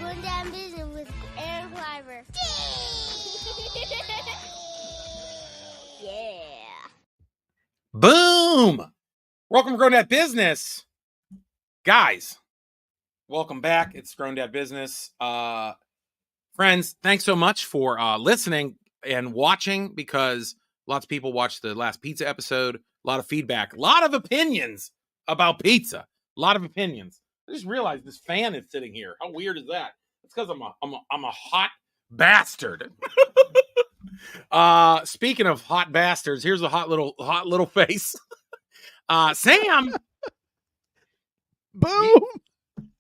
Going Down Business with Aaron Kleiber. Yeah. Boom! Welcome to Grown Dad Business. Guys, welcome back. It's Grown Dad Business. Friends, thanks so much for listening and watching, because lots of people watched the last pizza episode. A lot of feedback, a lot of opinions about pizza. A lot of opinions. I just realized this fan is sitting here. How weird is that? It's because I'm a hot bastard. Speaking of hot bastards, here's a hot little face. Sam. Boom.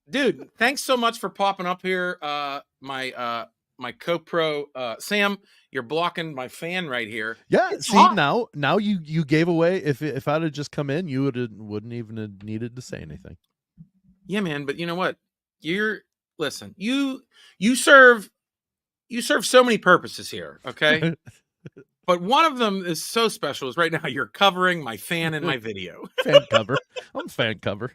Dude, thanks so much for popping up here. My co-pro, Sam, you're blocking my fan right here. Yeah, It's see, hot. now you gave away. If I'd have just come in, you wouldn't even have needed to say anything. Yeah, man, but you know what? Listen, you serve so many purposes here, okay? But one of them is so special is right now you're covering my fan in my video. Fan cover. I'm fan cover.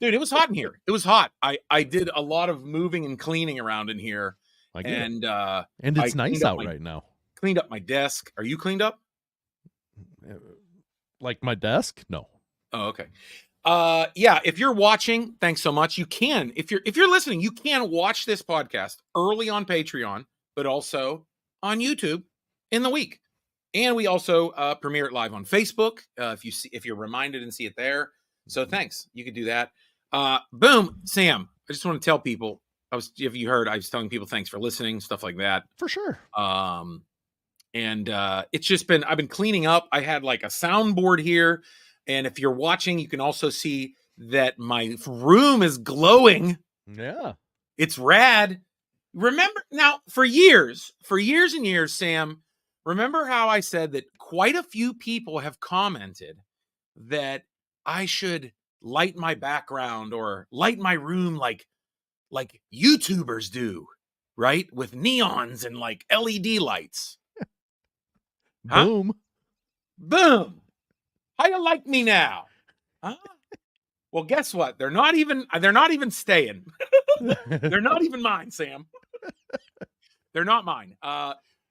Dude, it was hot in here. It was hot. I did a lot of moving and cleaning around in here. I get it. And It's I nice cleaned up out right now. Cleaned up my desk. Are you cleaned up? Like my desk? No. Oh, okay. Yeah, if you're watching, thanks so much. You can, if you're listening, you can watch this podcast early on Patreon, but also on YouTube in the week. And we also premiere it live on Facebook. If you're reminded and see it there. So thanks. You could do that. Boom, Sam. I just want to tell people, if you heard, I was telling people thanks for listening, stuff like that. For sure. And it's just been, I've been cleaning up. I had like a soundboard here. And if you're watching, you can also see that my room is glowing. Yeah. It's rad. Remember now, for years and years, Sam, remember how I said that quite a few people have commented that I should light my background or light my room like YouTubers do, right? With neons and like LED lights. Huh? Boom. Boom. How you like me now? Huh? Well, guess what? They're not even staying. They're not even mine, Sam. They're not mine.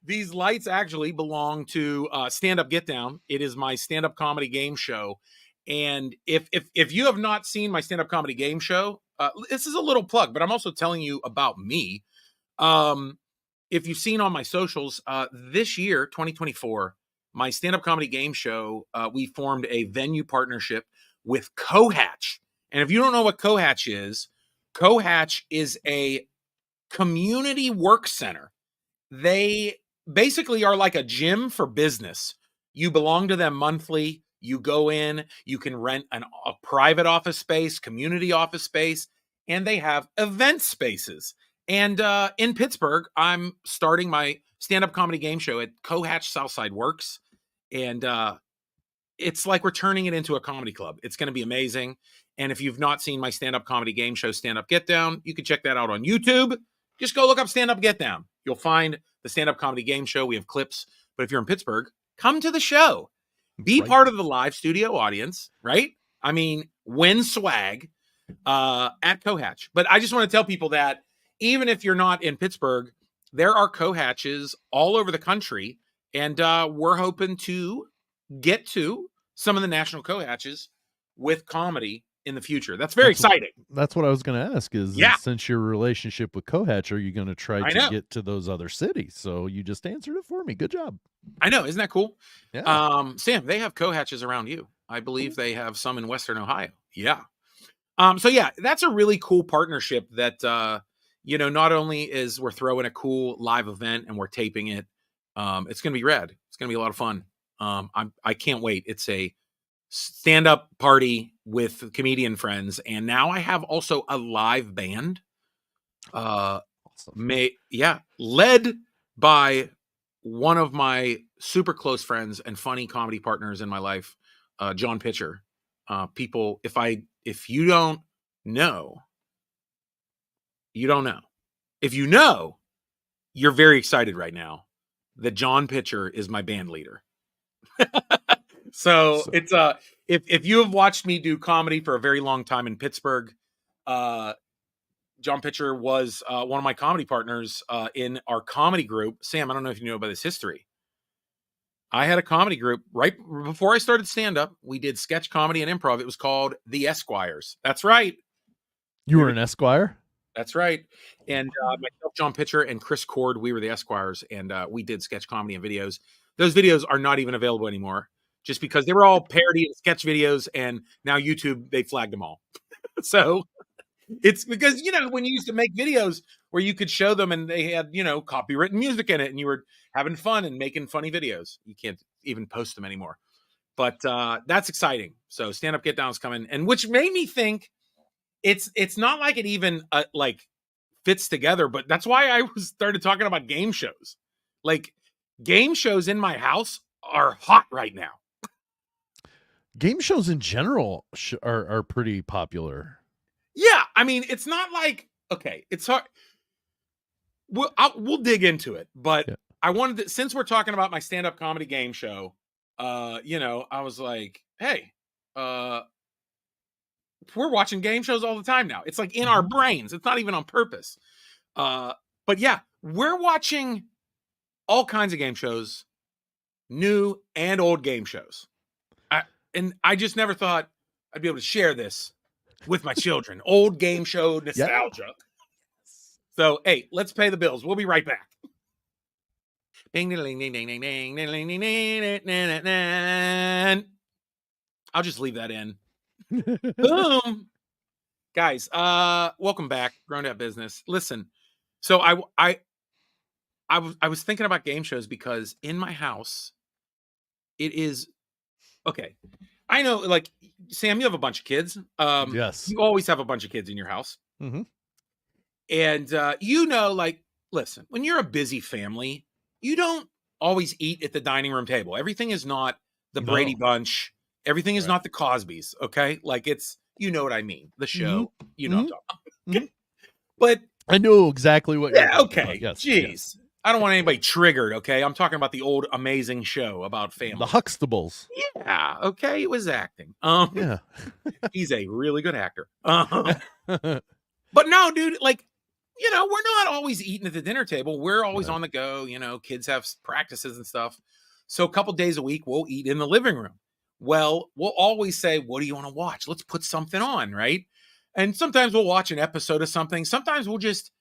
These lights actually belong to Stand Up Get Down. It is my stand-up comedy game show. And if you have not seen my stand-up comedy game show, this is a little plug, but I'm also telling you about me. If you've seen on my socials, this year, 2024, my stand-up comedy game show, we formed a venue partnership with Cohatch. And if you don't know what Cohatch is a community work center. They basically are like a gym for business. You belong to them monthly. You go in, you can rent a private office space, community office space, and they have event spaces. And in Pittsburgh, I'm starting my stand-up comedy game show at Cohatch Southside Works. And it's like we're turning it into a comedy club. It's going to be amazing. And if you've not seen my stand-up comedy game show, Stand Up Get Down, you can check that out on YouTube. Just go look up Stand Up Get Down. You'll find the stand-up comedy game show. We have clips. But if you're in Pittsburgh, come to the show. Be part of the live studio audience, right? I mean, win swag at Cohatch. But I just want to tell people that even if you're not in Pittsburgh, there are Cohatches all over the country. And we're hoping to get to some of the national Cohatches with comedy in the future. That's very exciting. That's what I was going to ask is since your relationship with Cohatch, are you going to try to get to those other cities? So you just answered it for me. Good job. I know. Isn't that cool? Yeah. Sam, they have Cohatches around you. I believe they have some in Western Ohio. Yeah. So yeah, that's a really cool partnership that, not only is we're throwing a cool live event and we're taping it, it's going to be rad. It's going to be a lot of fun. I can't wait. It's a stand-up party with comedian friends. And now I have also a live band, Awesome. led by one of my super close friends and funny comedy partners in my life, John Pitcher. People, if you don't know, you don't know. If you know, you're very excited right now that John Pitcher is my band leader. So it's if you have watched me do comedy for a very long time in Pittsburgh, John Pitcher was one of my comedy partners in our comedy group. Sam, I don't know if you know about this history. I had a comedy group right before I started stand-up. We did sketch comedy and improv. It was called The Esquires. That's right. You were an Esquire? That's right. And myself, John Pitcher, and Chris Cord, we were the Esquires, and we did sketch comedy and videos. Those videos are not even available anymore, just because they were all parody and sketch videos, and now YouTube, they flagged them all. So it's because, when you used to make videos where you could show them and they had, copywritten music in it, and you were having fun and making funny videos, you can't even post them anymore. But that's exciting. So Stand Up Get Down is coming, and which made me think it's not like it even like fits together, but that's why I started talking about game shows. Like, game shows in my house are hot right now. Game shows in general are pretty popular. Yeah, I mean, it's not like, okay, it's hard. We'll dig into it, but I wanted to, since we're talking about my stand-up comedy game show, I was like, hey, we're watching game shows all the time now. It's like in our brains. It's not even on purpose. But yeah, we're watching all kinds of game shows, new and old game shows. And I just never thought I'd be able to share this with my children. Old game show nostalgia. Yeah. So, hey, let's pay the bills. We'll be right back. Ding, ding, ding, ding, ding, ding, ding, ding, ding, ding, ding, ding. I'll just leave that in. Boom. Guys, welcome back. Grown Up Business. Listen, so I was thinking about game shows because in my house, it is okay. I know, like, Sam, you have a bunch of kids. Yes. You always have a bunch of kids in your house. Mm-hmm. And, like, listen, when you're a busy family, you don't always eat at the dining room table. Everything is not the Brady Bunch. Everything is not the Cosbys. Okay. Like, it's, you know what I mean? The show, I'm talking about. But I know exactly what you're talking about. Yes. Jeez. Yes. I don't want anybody triggered. Okay. I'm talking about the old amazing show about family. The Huxtables. Yeah. Okay. It was acting. Yeah. He's a really good actor. But no, dude, like, we're not always eating at the dinner table. We're always on the go. Kids have practices and stuff. So a couple days a week, we'll eat in the living room. Well, we'll always say, what do you want to watch? Let's put something on, right? And sometimes we'll watch an episode of something. Sometimes we'll just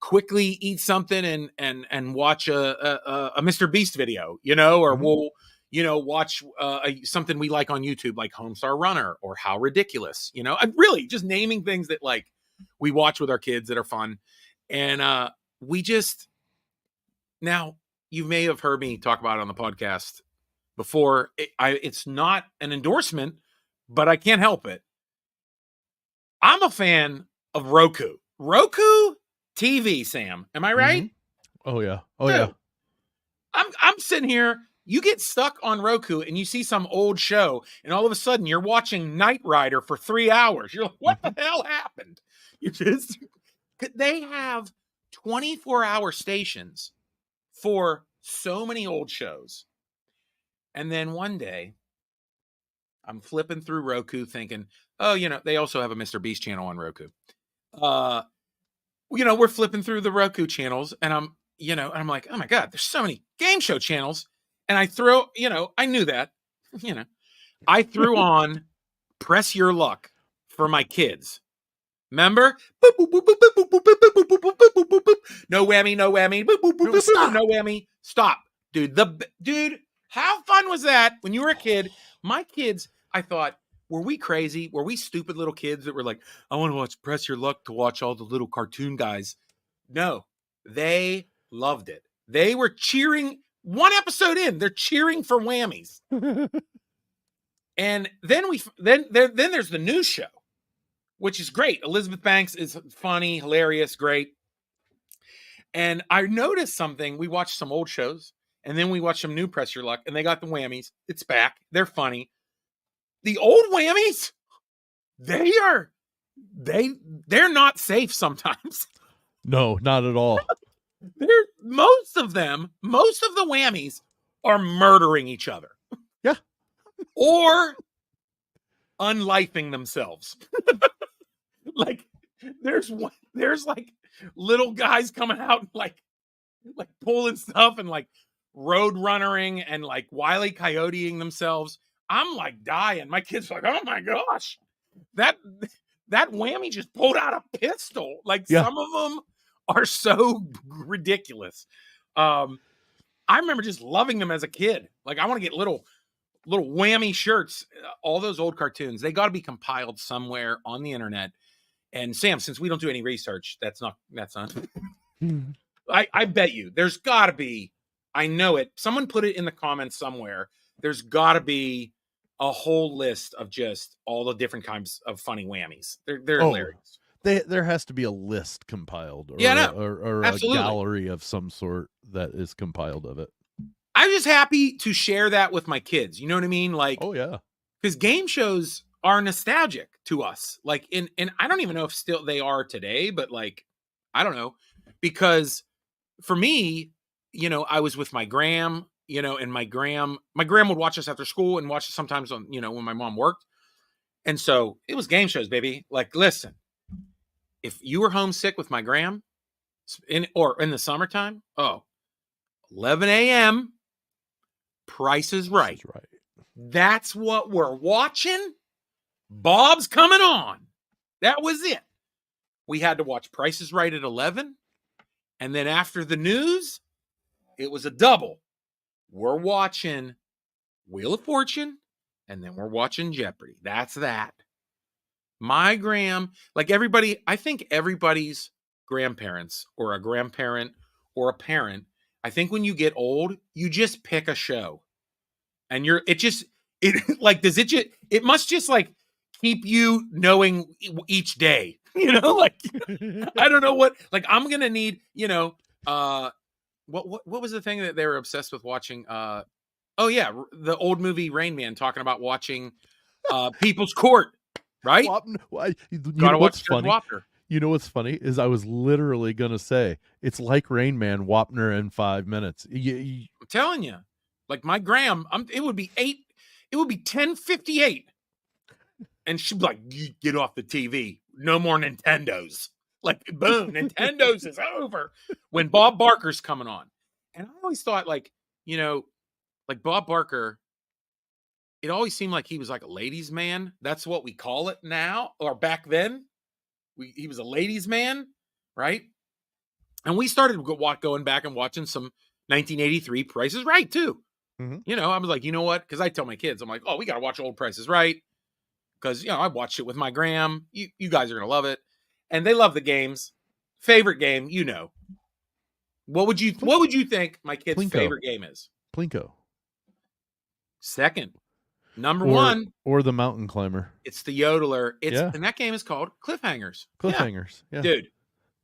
quickly eat something and watch a Mr. Beast video, or we'll, watch something we like on YouTube, like Homestar Runner or How Ridiculous, I'm really just naming things that, like, we watch with our kids that are fun. And now you may have heard me talk about it on the podcast before. It's not an endorsement, but I can't help it. I'm a fan of Roku TV, Sam. Am I right? Mm-hmm. Oh yeah. Oh yeah. I'm sitting here. You get stuck on Roku and you see some old show, and all of a sudden you're watching Knight Rider for 3 hours. You're like, what the hell happened? They have 24-hour stations for so many old shows. And then one day I'm flipping through Roku thinking, oh, they also have a Mr. Beast channel on Roku. We're flipping through the Roku channels, and I'm like, oh my God, there's so many game show channels. And I throw, I knew that, I threw on Press Your Luck for my kids. Remember? No whammy, no whammy. No whammy. Stop. Dude, how fun was that when you were a kid? My kids, I thought, were we crazy? Were we stupid little kids that were like, I want to watch Press Your Luck to watch all the little cartoon guys? No, they loved it. They were cheering. One episode in, they're cheering for whammies. And then there's the news show, which is great. Elizabeth Banks is funny, hilarious, great. And I noticed something. We watched some old shows, and then we watched some new Press Your Luck, and they got the whammies. It's back. They're funny. The old whammies, they're not safe sometimes. No, not at all. Most of the whammies are murdering each other. Yeah. Or unlifing themselves. Like, there's one. there's like little guys coming out and like pulling stuff and like road runnering and like Wile E. Coyoteing themselves. I'm like dying. My kids are like, oh my gosh, that whammy just pulled out a pistol. Like some of them are so ridiculous. I remember just loving them as a kid. Like I want to get little whammy shirts. All those old cartoons, they got to be compiled somewhere on the internet. And Sam, since we don't do any research, that's not. I bet you there's got to be. I know it. Someone put it in the comments somewhere. There's got to be a whole list of just all the different kinds of funny whammies. They're hilarious. There has to be a list compiled, or, or a gallery of some sort that is compiled of it. I'm just happy to share that with my kids. You know what I mean? Like, oh yeah, because game shows are nostalgic to us. Like, and I don't even know if still they are today, but like, I don't know, because for me, you know, I was with my gram, you know, and my gram would watch us after school and watch us sometimes on, you know, when my mom worked. And so it was game shows, baby. Like, listen, if you were homesick with my gram in the summertime, 11 a.m., Price is Right. That's what we're watching. Bob's coming on. That was it. We had to watch Price is Right at 11. And then after the news, it was a double. We're watching Wheel of Fortune, and then we're watching Jeopardy. That's that. My gram, like everybody, I think everybody's grandparents or a grandparent or a parent, I think when you get old, you just pick a show. And it must just like keep you knowing each day, you know, like, I don't know what, like I'm going to need, you know, what was the thing that they were obsessed with watching? The old movie Rain Man, talking about watching People's Court, right? Gotta watch funny. Wapner. You know what's funny is I was literally gonna say it's like Rain Man, Wapner in 5 minutes. I'm telling you, like my gram, it would be 10:58, and she'd be like, "Get off the TV, no more Nintendos." Like, boom, Nintendo's is over when Bob Barker's coming on. And I always thought, like, you know, like Bob Barker, it always seemed like he was like a ladies' man. That's what we call it now, or back then. He was a ladies' man, right? And we started going back and watching some 1983 Price is Right, too. Mm-hmm. You know, I was like, you know what? Because I tell my kids, I'm like, we got to watch old Price is Right. Because, you know, I watched it with my gram. You guys are going to love it. And they love the games. Favorite game, you know. What would you think my kid's favorite game is? Plinko. Second. Number one. Or the Mountain Climber. It's the Yodeler. And that game is called Cliffhangers. Cliffhangers. Yeah. Dude.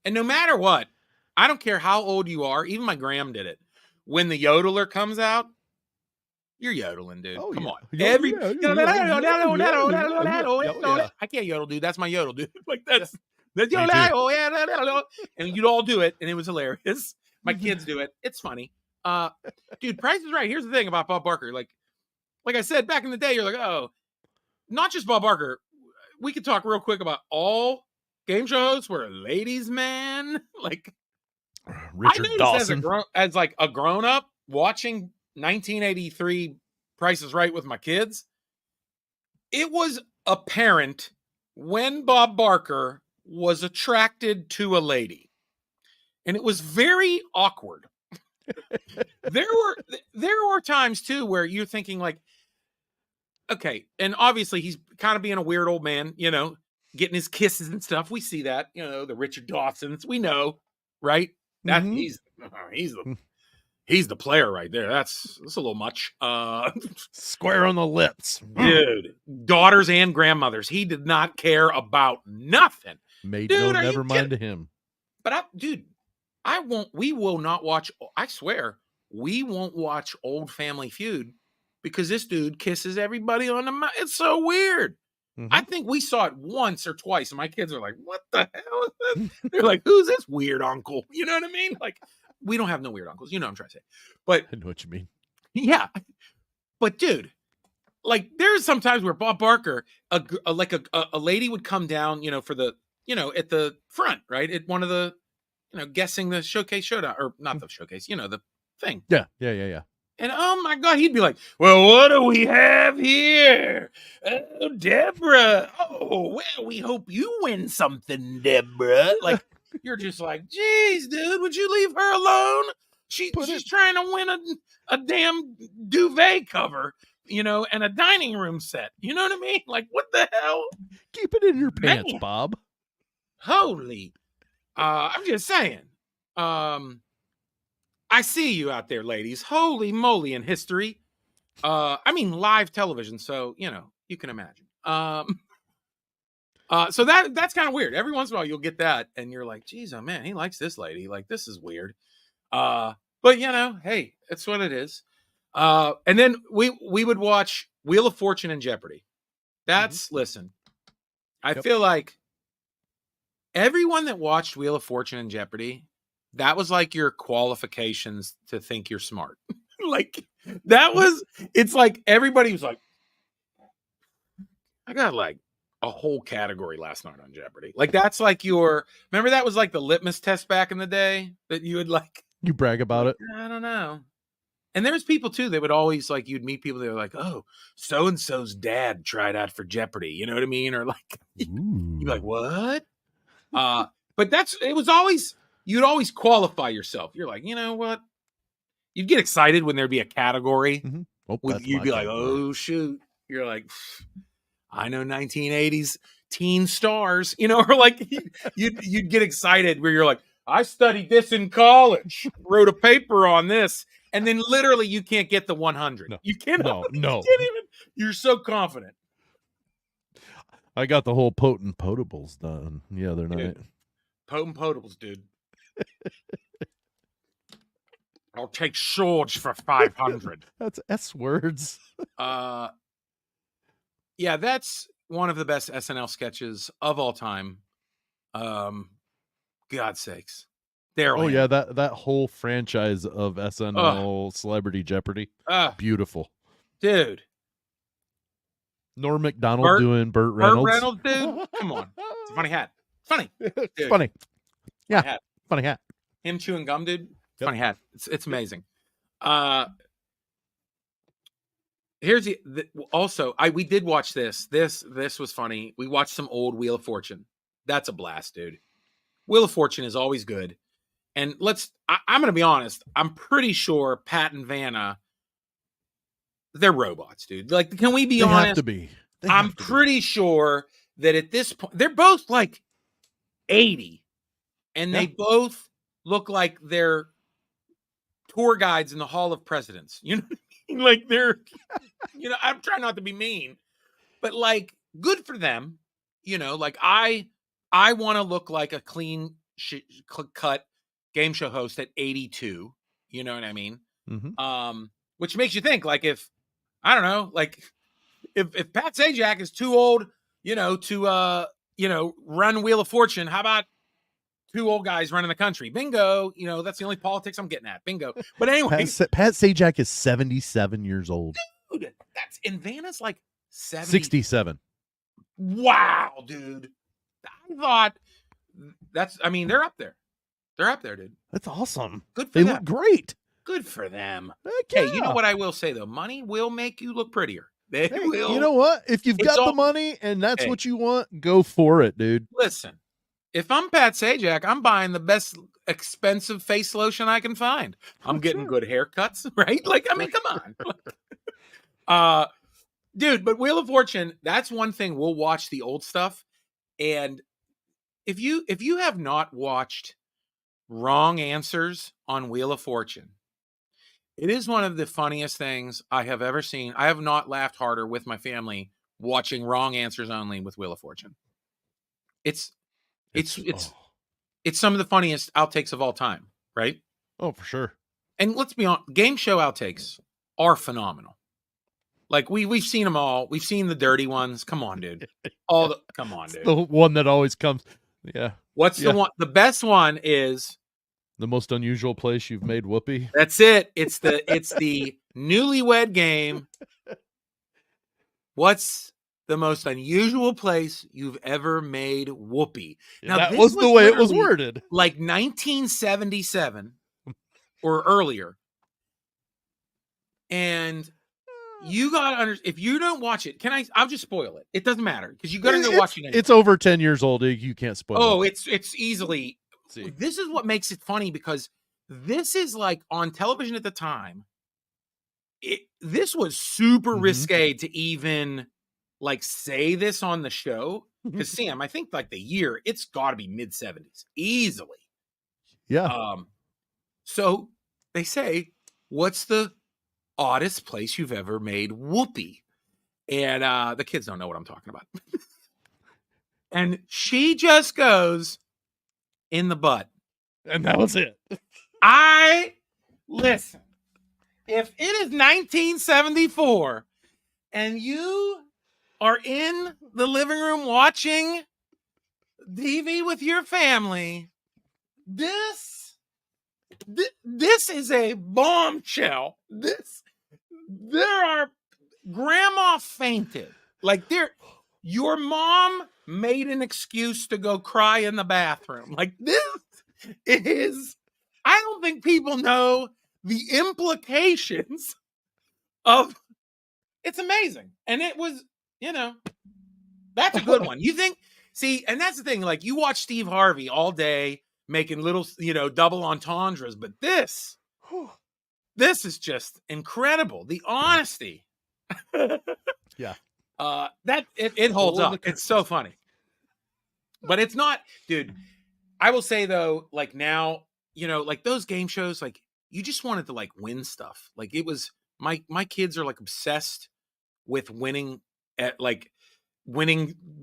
And no matter what, I don't care how old you are, even my gram did it. When the Yodeler comes out, you're yodeling, dude. Come on. I can't yodel, dude. That's my yodel, dude. Like that's and you'd all do it, and it was hilarious. My kids do it. It's funny. Dude, Price is Right. Here's the thing about Bob Barker. Like I said, back in the day, you're like, oh, not just Bob Barker. We could talk real quick about all game show hosts were ladies' man. Like Richard Dawson. As like a grown up watching 1983 Price is Right with my kids, it was apparent when Bob Barker was attracted to a lady, and it was very awkward. There were times too where you're thinking like, okay, and obviously he's kind of being a weird old man, you know, getting his kisses and stuff. We see that, you know, the Richard Dawsons, we know, right? That he's the player right there. That's a little much. Square on the lips, dude. Daughters and grandmothers. He did not care about nothing. Made no never mind to him. But we will not watch. I swear, we won't watch Old Family Feud because this dude kisses everybody on the mouth. It's so weird. Mm-hmm. I think we saw it once or twice, and my kids are like, "What the hell is this?" They're like, "Who's this weird uncle?" You know what I mean? Like, we don't have no weird uncles. You know what I'm trying to say. But I know what you mean. Yeah. But dude, like there's sometimes where Bob Barker, a lady would come down, you know, for the at the front, right? At one of the, guessing the showcase showdown, or not the showcase, the thing. Yeah. And oh my God, he'd be like, well, what do we have here? Oh, Deborah. Oh, well, we hope you win something, Deborah. Like, you're just like, geez, dude, would you leave her alone? She's trying to win a damn duvet cover, and a dining room set. You know what I mean? Like, what the hell? Keep it in your pants, Bob. Holy. I'm just saying. I see you out there, ladies. Holy moly in history. I mean, live television. So, you can imagine. So that's kind of weird. Every once in a while you'll get that and you're like, geez, oh man, he likes this lady. Like, this is weird. But hey, it's what it is. And then we would watch Wheel of Fortune and Jeopardy. That's listen. I feel like everyone that watched Wheel of Fortune and Jeopardy, that was like your qualifications to think you're smart. Like it's like everybody was like, I got like a whole category last night on Jeopardy. Like that's like remember that was like the litmus test back in the day that you would like. You brag about it. I don't know. And there's people too, they would always like, you'd meet people that were like, oh, so-and-so's dad tried out for Jeopardy. You know what I mean? Or like, you're like, what? But it was always, you'd always qualify yourself. You're like, you know what? You'd get excited when there'd be a category. You'd be like, oh shoot. You're like, I know 1980s teen stars, or like you'd get excited where you're like, I studied this in college, wrote a paper on this. And then literally you can't get the 100. No, you can't. No. You can't even, you're so confident. I got the whole potent potables done the other night. Potent potables, dude. I'll take swords for 500. That's S words. Yeah, that's one of the best SNL sketches of all time. God's sakes. Oh yeah, that whole franchise of SNL Celebrity Jeopardy. Beautiful. Dude. Norm Macdonald doing Burt Reynolds. Burt Reynolds, dude. Come on. It's a funny hat. Funny. It's funny. Yeah. Funny hat. Him chewing gum, dude. Funny hat. It's amazing. Here's also we did watch this. This was funny. We watched some old Wheel of Fortune. That's a blast, dude. Wheel of Fortune is always good. And I'm going to be honest. I'm pretty sure Pat and Vanna, they're robots, dude. Like, can we be honest? Have to be. I'm pretty sure that at this point, they're both like 80 and they both look like they're tour guides in the Hall of Presidents. You know what I mean? Like they're, I'm trying not to be mean, but like good for them. Like I want to look like a clean cut game show host at 82. You know what I mean? Mm-hmm. Which makes you think like if Pat Sajak is too old, to run Wheel of Fortune, how about two old guys running the country? Bingo. That's the only politics I'm getting at. Bingo. But anyway, Pat Sajak is 77 years old. Dude, and Vanna's like 67. Wow, dude. I thought they're up there. They're up there, dude. That's awesome. Good for them. They look great. Good for them. Yeah. Hey, you know what I will say though? Money will make you look prettier. They will. You know what? If you've got the money and that's what you want, go for it, dude. Listen, if I'm Pat Sajak, I'm buying the best expensive face lotion I can find. I'm getting good haircuts, right? Like, I mean, come on. Dude, but Wheel of Fortune, that's one thing. We'll watch the old stuff. And if you have not watched Wrong Answers on Wheel of Fortune, it is one of the funniest things I have ever seen. I have not laughed harder with my family watching Wrong Answers only with Wheel of Fortune. It's some of the funniest outtakes of all time, right? Oh, for sure. And let's be honest, game show outtakes are phenomenal. Like we've seen them all. We've seen the dirty ones. Come on, dude. Come on, dude. The one that always comes. Yeah. What's the one? The best one is the most unusual place you've made whoopee. That's it. It's the newlywed game. What's the most unusual place you've ever made whoopee? Now, that was the way it was worded. Like 1977 or earlier. And you got to understand, if you don't watch it, I'll just spoil it. It doesn't matter because you got to go watch it anyway. It's over 10 years old. You can't spoil it. Oh, it's easily. See. This is what makes it funny because this is like on television at the time. This was super risque to even like say this on the show. Because Sam, I think like the year, it's got to be mid-70s easily. Yeah. So they say, what's the oddest place you've ever made whoopee? And the kids don't know what I'm talking about. And she just goes, in the butt. And that was it. Listen, if it is 1974 and you are in the living room watching TV with your family, this is a bombshell. Grandma fainted. Like your mom made an excuse to go cry in the bathroom. Like this is, I don't think people know the implications of, it's amazing. And it was, that's a good one. You think, see, and that's the thing, like you watch Steve Harvey all day making little, double entendres, but this is just incredible. The honesty. Yeah. That it holds up. It's so funny. But it's not, dude. I will say though, like now, like those game shows, like you just wanted to like win stuff. Like it was my kids are like obsessed with winning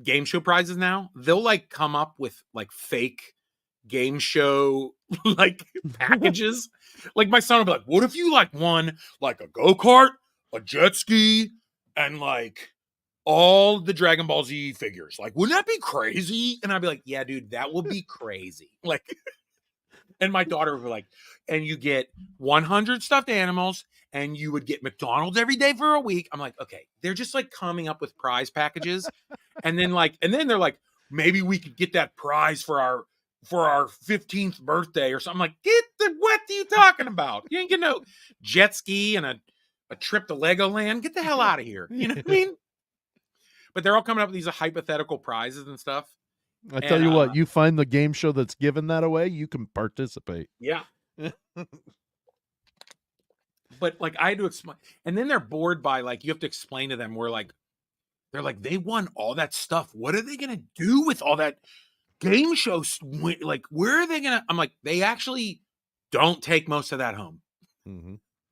game show prizes now. They'll like come up with like fake game show like packages. Like my son will be like, what if you like won like a go-kart, a jet ski, and like all the Dragon Ball Z figures? Like, wouldn't that be crazy? And I'd be like, yeah, dude, that would be crazy. Like, and my daughter would be like, and you get 100 stuffed animals and you would get McDonald's every day for a week. I'm like, okay, they're just like coming up with prize packages. And then they're like, maybe we could get that prize for our 15th birthday or something. I'm like, what are you talking about? You ain't getting no jet ski and a trip to Legoland. Get the hell out of here. You know what I mean? But they're all coming up with these hypothetical prizes and stuff. I tell you what, you find the game show that's giving that away, you can participate. Yeah. But like I had to explain, and then they're bored by like you have to explain to them where like they're like they won all that stuff. What are they gonna do with all that game show? Like where are they gonna? I'm like they actually don't take most of that home.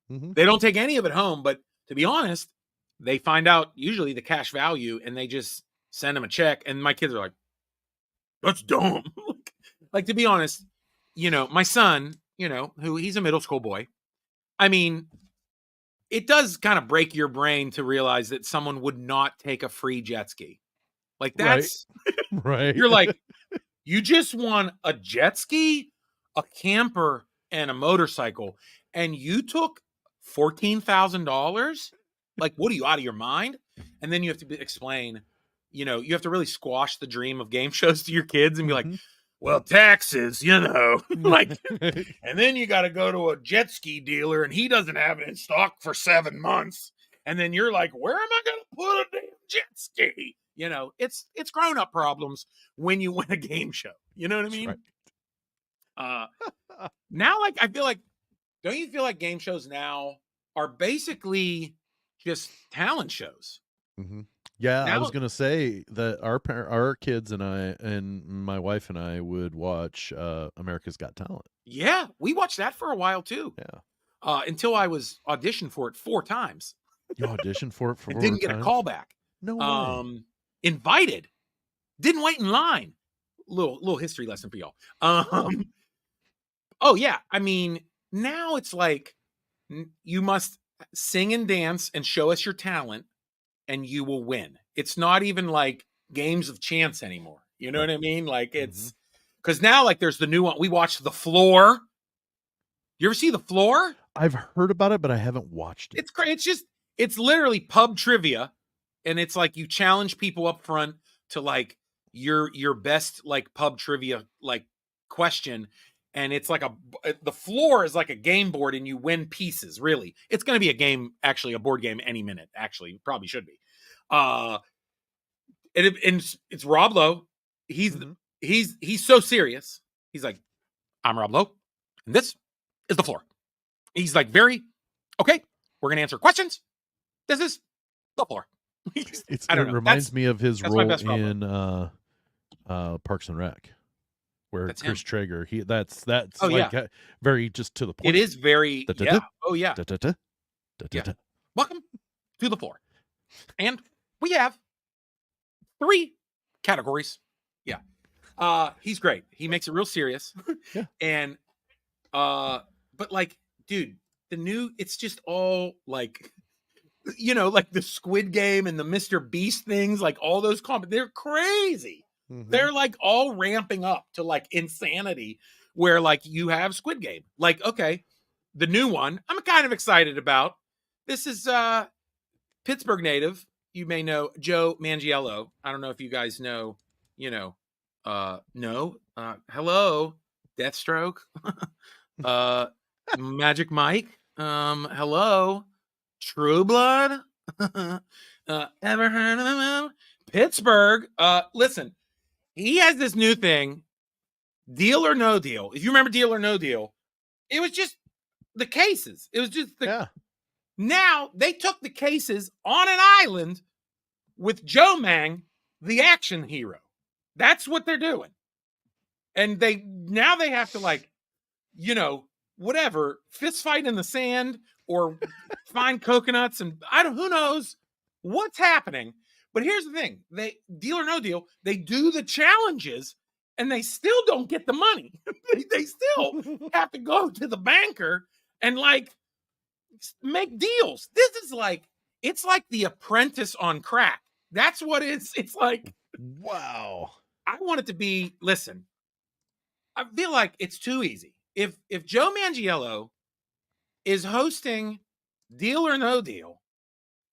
They don't take any of it home. But to be honest, they find out usually the cash value, and they just send them a check. And my kids are like, that's dumb. Like to be honest, my son, who he's a middle school boy. I mean, it does kind of break your brain to realize that someone would not take a free jet ski. Like that's right. You're like, you just won a jet ski, a camper, and a motorcycle, and you took $14,000. Like, what are you out of your mind? And then you have to explain, you have to really squash the dream of game shows to your kids and be like, well, taxes, like, and then you got to go to a jet ski dealer and he doesn't have it in stock for 7 months. And then you're like, where am I going to put a damn jet ski? It's grown-up problems when you win a game show. You know what I mean? Right. Now, like, I feel like, don't you feel like game shows now are basically just talent shows? Yeah, I was gonna say that our kids and I and my wife and I would watch America's Got Talent. Yeah, we watched that for a while too. Yeah, until I was auditioned for it 4 times. You auditioned for it 4 times? Didn't get a call back. No way. Invited, didn't wait in line. Little history lesson for y'all. Oh yeah, I mean now it's like you must sing and dance and show us your talent. And you will win. It's not even like games of chance anymore. You know what I mean? Like it's because now like there's the new one. We watched The Floor. You ever see The Floor? I've heard about it, but I haven't watched it. It's great. It's literally pub trivia, and it's like you challenge people up front to like your best like pub trivia like question, and it's like the floor is like a game board, and you win pieces. Really, it's going to be a game, actually a board game any minute. Actually, probably should be. And it's Rob Lowe. He's so serious. He's like, I'm Rob Lowe, and this is the floor. He's like, okay, we're gonna answer questions. This is the floor. It reminds me of his role in Parks and Rec, where that's Chris him. Traeger. That's very just to the point. It is very Oh yeah. Welcome to the floor, and we have 3 categories. Yeah, he's great. He makes it real serious. Yeah, and but like, dude, it's just all like, like the Squid Game and the Mr. Beast things, like all those they're crazy. Mm-hmm. They're like all ramping up to like insanity, where like you have Squid Game. Like, okay, the new one I'm kind of excited about. This is Pittsburgh native. You may know Joe Manganiello. I don't know if you guys know, hello, Deathstroke, Magic Mike, hello, True Blood, ever heard of him? Pittsburgh. Listen, he has this new thing, Deal or No Deal. If you remember Deal or No Deal, it was just the cases. It was just Now they took the cases on an island with Joe Mang, the action hero. That's what they're doing. And they have to like, whatever, fist fight in the sand or find coconuts, and who knows what's happening. But here's the thing, they Deal or No Deal, they do the challenges and they still don't get the money. They still have to go to the banker and like make deals. This is like, it's like The Apprentice on crack. That's what it's like. Wow. I want it to be, listen, I feel like it's too easy. If Joe Manganiello is hosting Deal or No Deal,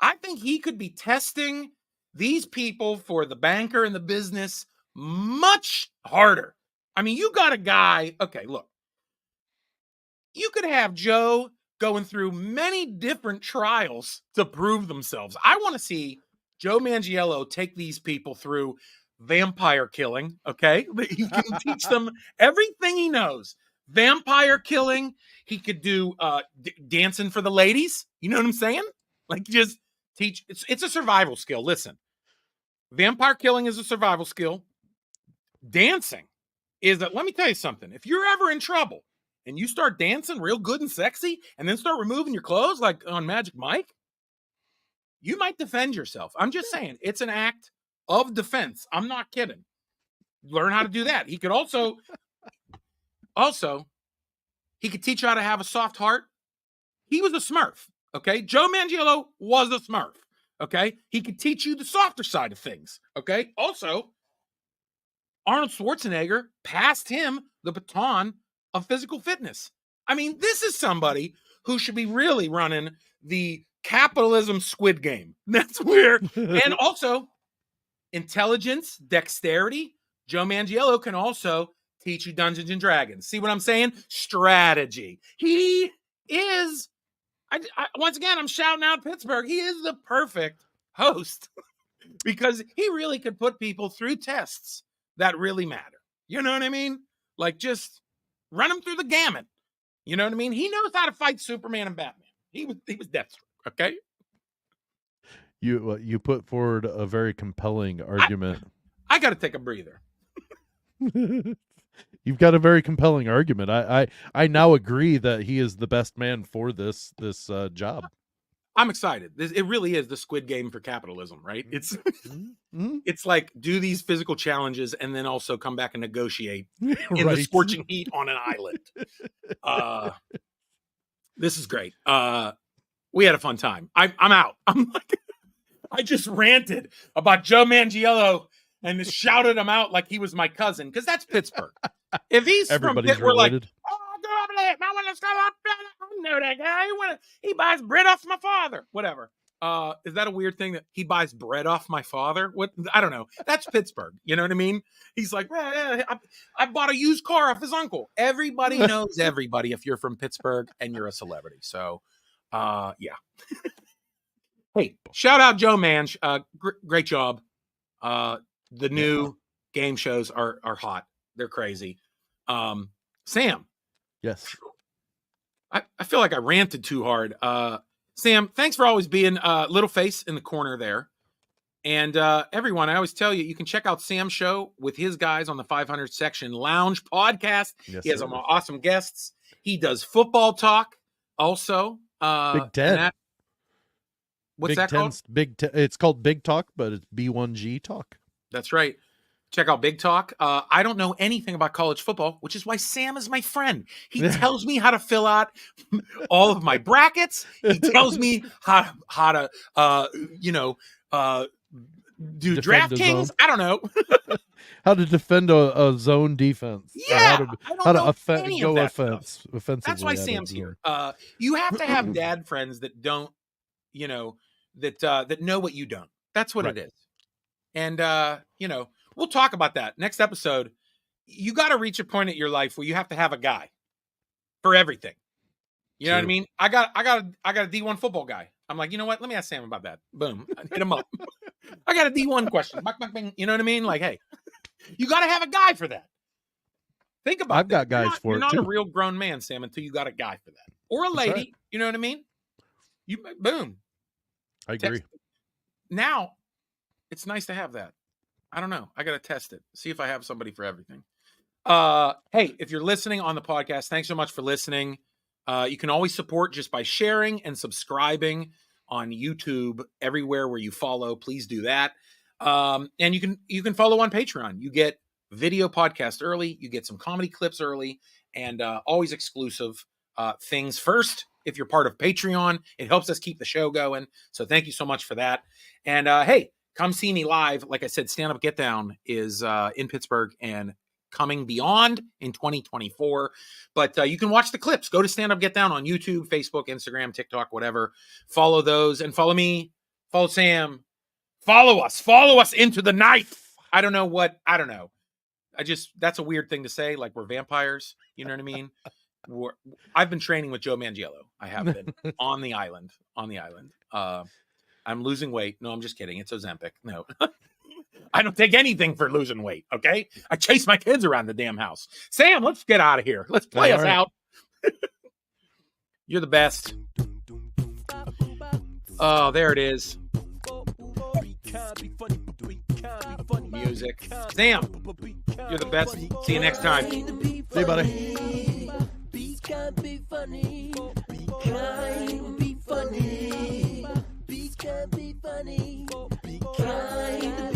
I think he could be testing these people for the banker and the business much harder. I mean, you got a guy, okay, look, you could have Joe going through many different trials to prove themselves. I want to see Joe Manganiello take these people through vampire killing, okay? He can teach them everything he knows. Vampire killing. He could do dancing for the ladies. You know what I'm saying? Like, just teach. It's a survival skill. Listen, vampire killing is a survival skill. Dancing is that. Let me tell you something. If you're ever in trouble and you start dancing real good and sexy and then start removing your clothes like on Magic Mike, you might defend yourself. I'm just saying, it's an act of defense. I'm not kidding. Learn how to do that. He could also, he could teach you how to have a soft heart. He was a Smurf, okay? Joe Manganiello was a Smurf, okay? He could teach you the softer side of things, okay? Also, Arnold Schwarzenegger passed him the baton of physical fitness. I mean, this is somebody who should be really running the capitalism Squid Game. That's where, and also intelligence, dexterity. Joe Manganiello can also teach you Dungeons and Dragons. See what I'm saying? Strategy. He is, once again, I'm shouting out Pittsburgh. He is the perfect host because he really could put people through tests that really matter. You know what I mean? Like, just run them through the gamut. You know what I mean? He knows how to fight Superman and Batman. He was Deathstroke. Okay. You put forward a very compelling argument. I got to take a breather. You've got a very compelling argument. I now agree that he is the best man for this job. I'm excited. It really is the Squid Game for capitalism, right? It's it's like, do these physical challenges and then also come back and negotiate in the scorching heat on an island. This is great. We had a fun time. I'm out. I'm like, I just ranted about Joe Manganiello and just shouted him out like he was my cousin, because that's Pittsburgh. If he's everybody's from Pitt, we're like, related. I know that guy. He buys bread off my father. Whatever. Is that a weird thing that he buys bread off my father? What? I don't know. That's Pittsburgh. You know what I mean? He's like, I bought a used car off his uncle. Everybody knows everybody if you're from Pittsburgh and you're a celebrity. So, yeah. Hey, shout out Joe Manch. Great job. The new game shows are hot. They're crazy. Sam. Yes. I feel like I ranted too hard. Sam, thanks for always being little face in the corner there. And everyone, I always tell you, you can check out Sam's show with his guys on the 500 Section Lounge podcast. Yes, he has some awesome guests. He does football talk also. Big Ten. What's that called? It's called Big Talk, but it's B1G Talk. That's right. Check out Big Talk. I don't know anything about college football, which is why Sam is my friend. He tells me how to fill out all of my brackets. He tells me how to do DraftKings. I don't know. How to defend a zone defense. Yeah. How to go offensively. That's why Sam's here. You have to have dad friends that don't, that know what you don't. That's what it is. And, we'll talk about that next episode. You got to reach a point in your life where you have to have a guy for everything. You know what I mean? I got a D1 football guy. I'm like, you know what? Let me ask Sam about that. Boom. Hit him up. I got a D1 question. You know what I mean? Like, hey, you got to have a guy for that. Think about it. I've got guys for it. You're not a real grown man, Sam, until you got a guy for that. Or a lady. Right. You know what I mean? Boom. I agree. Now, it's nice to have that. I don't know. I got to test it. See if I have somebody for everything. Hey, if you're listening on the podcast, thanks so much for listening. You can always support just by sharing and subscribing on YouTube, everywhere where you follow. Please do that. And you can follow on Patreon. You get video podcast early. You get some comedy clips early, and always exclusive things first. If you're part of Patreon, it helps us keep the show going. So thank you so much for that. And hey, come see me live. Like I said, Stand Up Get Down is in Pittsburgh and coming beyond in 2024. But you can watch the clips. Go to Stand Up Get Down on YouTube, Facebook, Instagram, TikTok, whatever. Follow those and follow me. Follow Sam. Follow us into the night. I don't know. That's a weird thing to say. Like we're vampires. You know what I mean? I've been training with Joe Manganiello. I have been on the island. I'm losing weight. No, I'm just kidding. It's Ozempic. No, I don't take anything for losing weight. Okay. I chase my kids around the damn house. Sam, let's get out of here. Let's play us out. You're the best. Oh, there it is. Music. Sam, you're the best. See you next time. See you, buddy. Be funny. Be kind. Be funny. Be kind. Be funny. Be kind.